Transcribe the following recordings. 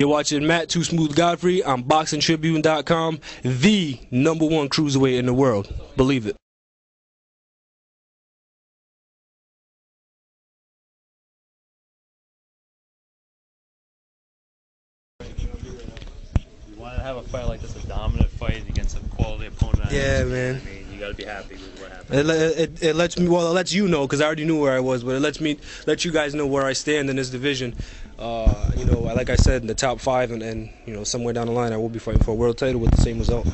You're watching Matt Too Smooth Godfrey on BoxingTribune.com, the #1 cruiserweight in the world. Believe it. You want to have a fight like this, a dominant fight against a quality opponent. Yeah, man. I mean, you got to be happy with what happened. It lets me, well, it lets you know, because I already knew where I was, but it let you guys know where I stand in this division. You know, like I said, in the top 5, and you know, somewhere down the line, I will be fighting for a world title with the same result.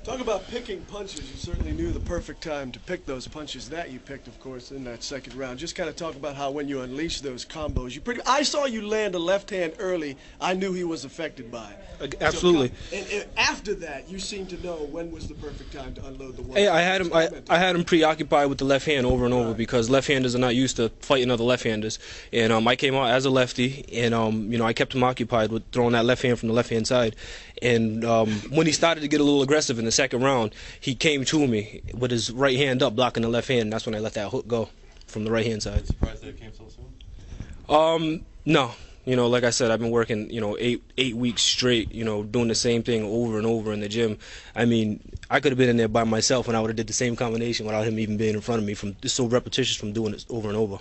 Talk about picking punches. You certainly knew the perfect time to pick those punches that you picked, of course, in that second round. Just kind of talk about how when you unleash those combos, I saw you land a left hand early. I knew he was affected by it. Absolutely. So, and after that, you seemed to know when was the perfect time to unload the one. Hey, I had him preoccupied with the left hand over and over because left-handers are not used to fighting other left-handers. And I came out as a lefty, and you know, I kept him occupied with throwing that left hand from the left-hand side. And when he started to get a little aggressive in the second round, he came to me with his right hand up, blocking the left hand. And that's when I let that hook go from the right-hand side. Are you surprised that it came so soon? No. You know, like I said, I've been working, you know, eight weeks straight, you know, doing the same thing over and over in the gym. I mean, I could have been in there by myself and I would have did the same combination without him even being in front of me. It's so repetitious from doing it over and over.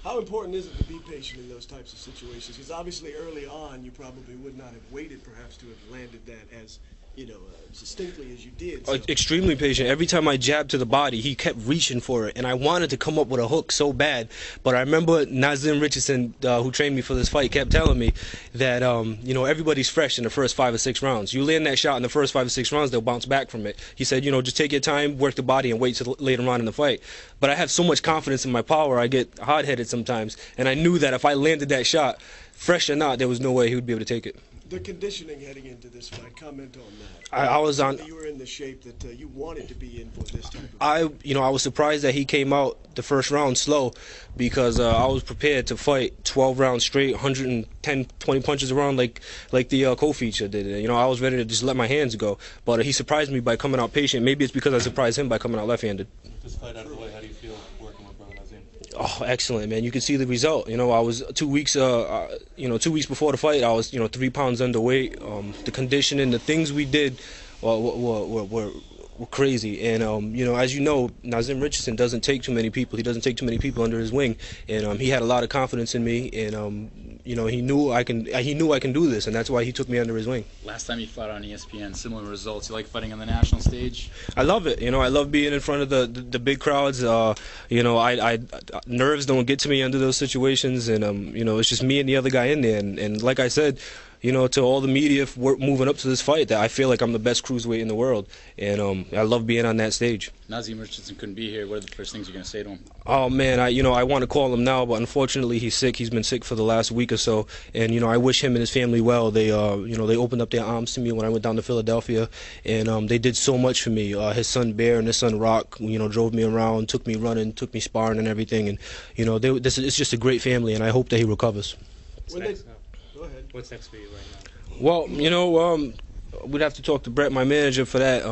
How important is it to be patient in those types of situations? Because obviously early on, you probably would not have waited perhaps to have landed that as, you know, distinctly as you did. So. Extremely patient. Every time I jabbed to the body, he kept reaching for it, and I wanted to come up with a hook so bad. But I remember Nazim Richardson, who trained me for this fight, kept telling me that you know, everybody's fresh in the first 5 or 6 rounds. You land that shot in the first 5 or 6 rounds, they'll bounce back from it. He said, you know, just take your time, work the body, and wait till later on in the fight. But I have so much confidence in my power, I get hard-headed sometimes, and I knew that if I landed that shot, fresh or not, there was no way he would be able to take it. The conditioning heading into this fight, comment on that. I was on. You were in the shape that you wanted to be in for this type of. I was surprised that he came out the first round slow, because I was prepared to fight 12 rounds straight, 110, 20 punches around like the co-feature did. You know, I was ready to just let my hands go, but he surprised me by coming out patient. Maybe it's because I surprised him by coming out left-handed. This fight out of the way, how do you feel working with brother Nazim? Oh, excellent, man. You can see the result. You know, I was 2 weeks, you know, 2 weeks before the fight, I was, you know, 3 pounds underweight. The conditioning, the things we did were crazy. And, you know, as you know, Nazim Richardson doesn't take too many people. He doesn't take too many people under his wing. And he had a lot of confidence in me. And, you know, he knew I can do this, and that's why he took me under his wing. Last time you fought on ESPN, similar results. You like fighting on the national stage? I love it. You know, I love being in front of the big crowds. You know, nerves don't get to me under those situations, and you know, it's just me and the other guy in there. And like I said, you know, to all the media moving up to this fight, that I feel like I'm the best cruiserweight in the world, and I love being on that stage. Nazim Richardson couldn't be here. What are the first things you're going to say to him? Oh man, I want to call him now, but unfortunately he's sick. He's been sick for the last week or so, and you know, I wish him and his family well. They you know, they opened up their arms to me when I went down to Philadelphia, and they did so much for me. His son Bear and his son Rock, you know, drove me around, took me running, took me sparring and everything, and you know, it's just a great family, and I hope that he recovers. Go ahead. What's next for you right now? Well, you know, we'd have to talk to Brett, my manager, for that.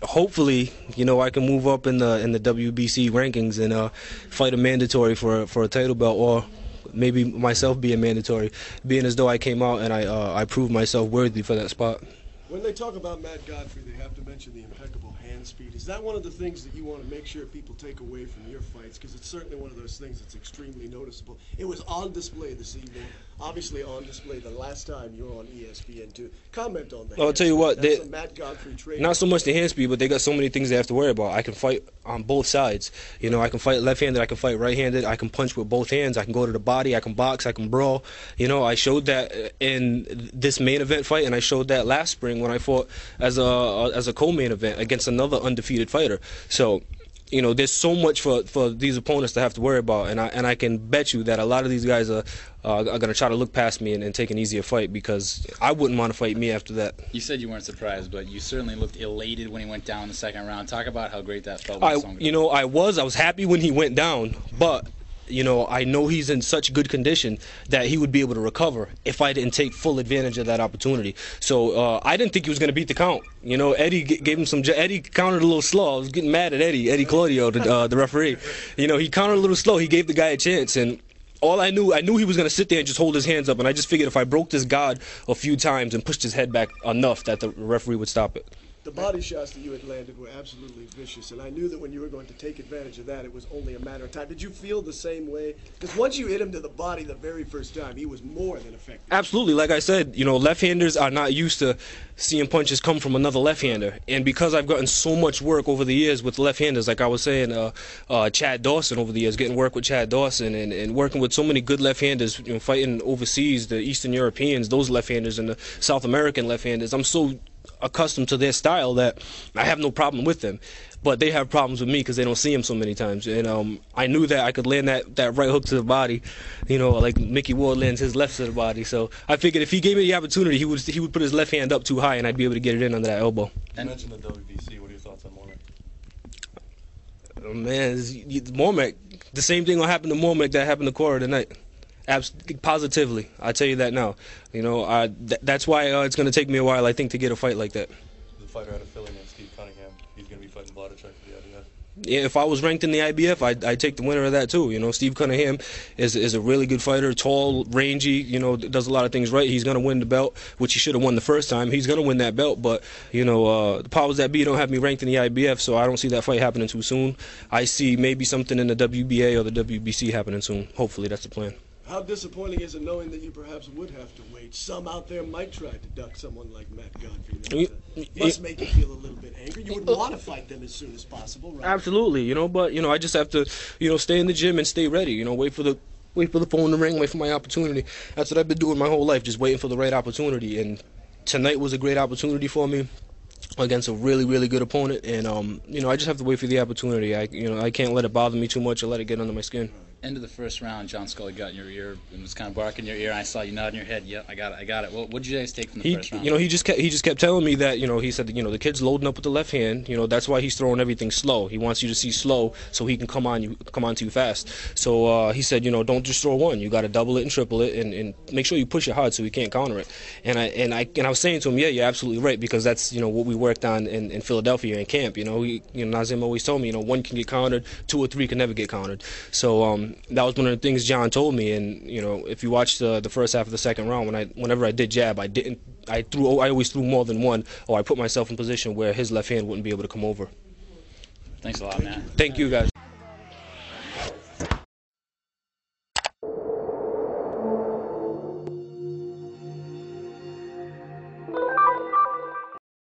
Hopefully, you know, I can move up in the WBC rankings and fight a mandatory for a title belt, or maybe myself being mandatory, being as though I came out and I proved myself worthy for that spot. When they talk about Matt Godfrey, they have to mention the impeccable hand speed. Is that one of the things that you want to make sure people take away from your fights? Because it's certainly one of those things that's extremely noticeable. It was on display this evening, obviously on display the last time you were on ESPN too. Comment on that. I'll tell you what, that's a Matt Godfrey trade. Not so much the hand speed, but they got so many things they have to worry about. I can fight on both sides. You know, I can fight left-handed, I can fight right-handed, I can punch with both hands, I can go to the body, I can box, I can brawl. You know, I showed that in this main event fight, and I showed that last spring when I fought as a co-main event against another undefeated fighter. So, you know, there's so much for these opponents to have to worry about, and I can bet you that a lot of these guys are going to try to look past me and take an easier fight, because I wouldn't want to fight me after that. You said you weren't surprised, but you certainly looked elated when he went down in the second round. Talk about how great that felt. You know, I was happy when he went down, but you know, I know he's in such good condition that he would be able to recover if I didn't take full advantage of that opportunity. So I didn't think he was going to beat the count. You know, Eddie gave him some. Eddie counted a little slow. I was getting mad at Eddie Claudio, the referee. You know, he counted a little slow. He gave the guy a chance, and all I knew he was going to sit there and just hold his hands up, and I just figured if I broke this guard a few times and pushed his head back enough that the referee would stop it. The body shots that you had landed were absolutely vicious, and I knew that when you were going to take advantage of that, it was only a matter of time. Did you feel the same way? Because once you hit him to the body the very first time, he was more than effective. Absolutely. Like I said, you know, left-handers are not used to seeing punches come from another left-hander. And because I've gotten so much work over the years with left-handers, like I was saying, Chad Dawson over the years, getting work with Chad Dawson and working with so many good left-handers, you know, fighting overseas, the Eastern Europeans, those left-handers, and the South American left-handers, I'm so accustomed to their style that I have no problem with them, but they have problems with me because they don't see him so many times. And I knew that I could land that right hook to the body, you know, like Mickey Ward lands his left to the body. So I figured if he gave me the opportunity, he would put his left hand up too high, and I'd be able to get it in under that elbow. You mentioned the WBC. What are your thoughts on Mormac? Oh, man, Mormac, the same thing will happen to Mormac that happened to Cora tonight. Positively, I tell you that now. You know, that's why it's going to take me a while, I think, to get a fight like that. The fighter out of Philly named Steve Cunningham. He's going to be fighting Vladimir for the IBF. Yeah, if I was ranked in the IBF, I'd take the winner of that too. You know, Steve Cunningham is a really good fighter, tall, rangy. You know, does a lot of things right. He's going to win the belt, which he should have won the first time. He's going to win that belt, but you know, the powers that be don't have me ranked in the IBF, so I don't see that fight happening too soon. I see maybe something in the WBA or the WBC happening soon. Hopefully, that's the plan. How disappointing is it knowing that you perhaps would have to wait? Some out there might try to duck someone like Matt Godfrey. That must make you feel a little bit angry. You would want to fight them as soon as possible, right? Absolutely, you know, but you know, I just have to, you know, stay in the gym and stay ready. You know, wait for the phone to ring, wait for my opportunity. That's what I've been doing my whole life, just waiting for the right opportunity. And tonight was a great opportunity for me against a really, really good opponent. And you know, I just have to wait for the opportunity. I can't let it bother me too much or let it get under my skin. End of the first round, John Scully got in your ear and was kind of barking in your ear, and I saw you nodding your head. Yeah, I got it. What did you guys take from the first round? You know, he just kept telling me that, you know, he said that, you know, the kid's loading up with the left hand. You know, that's why he's throwing everything slow. He wants you to see slow so he can come on too fast. So he said, you know, don't just throw one. You got to double it and triple it, and make sure you push it hard so he can't counter it. And I was saying to him, yeah, you're absolutely right, because that's, you know, what we worked on in Philadelphia in camp. You know, Nazim always told me, you know, one can get countered, two or three can never get countered. So that was one of the things John told me. And you know, if you watch the first half of the second round, whenever I did jab, I always threw more than one, or I put myself in position where his left hand wouldn't be able to come over. Thanks a lot, man. Thank you, guys.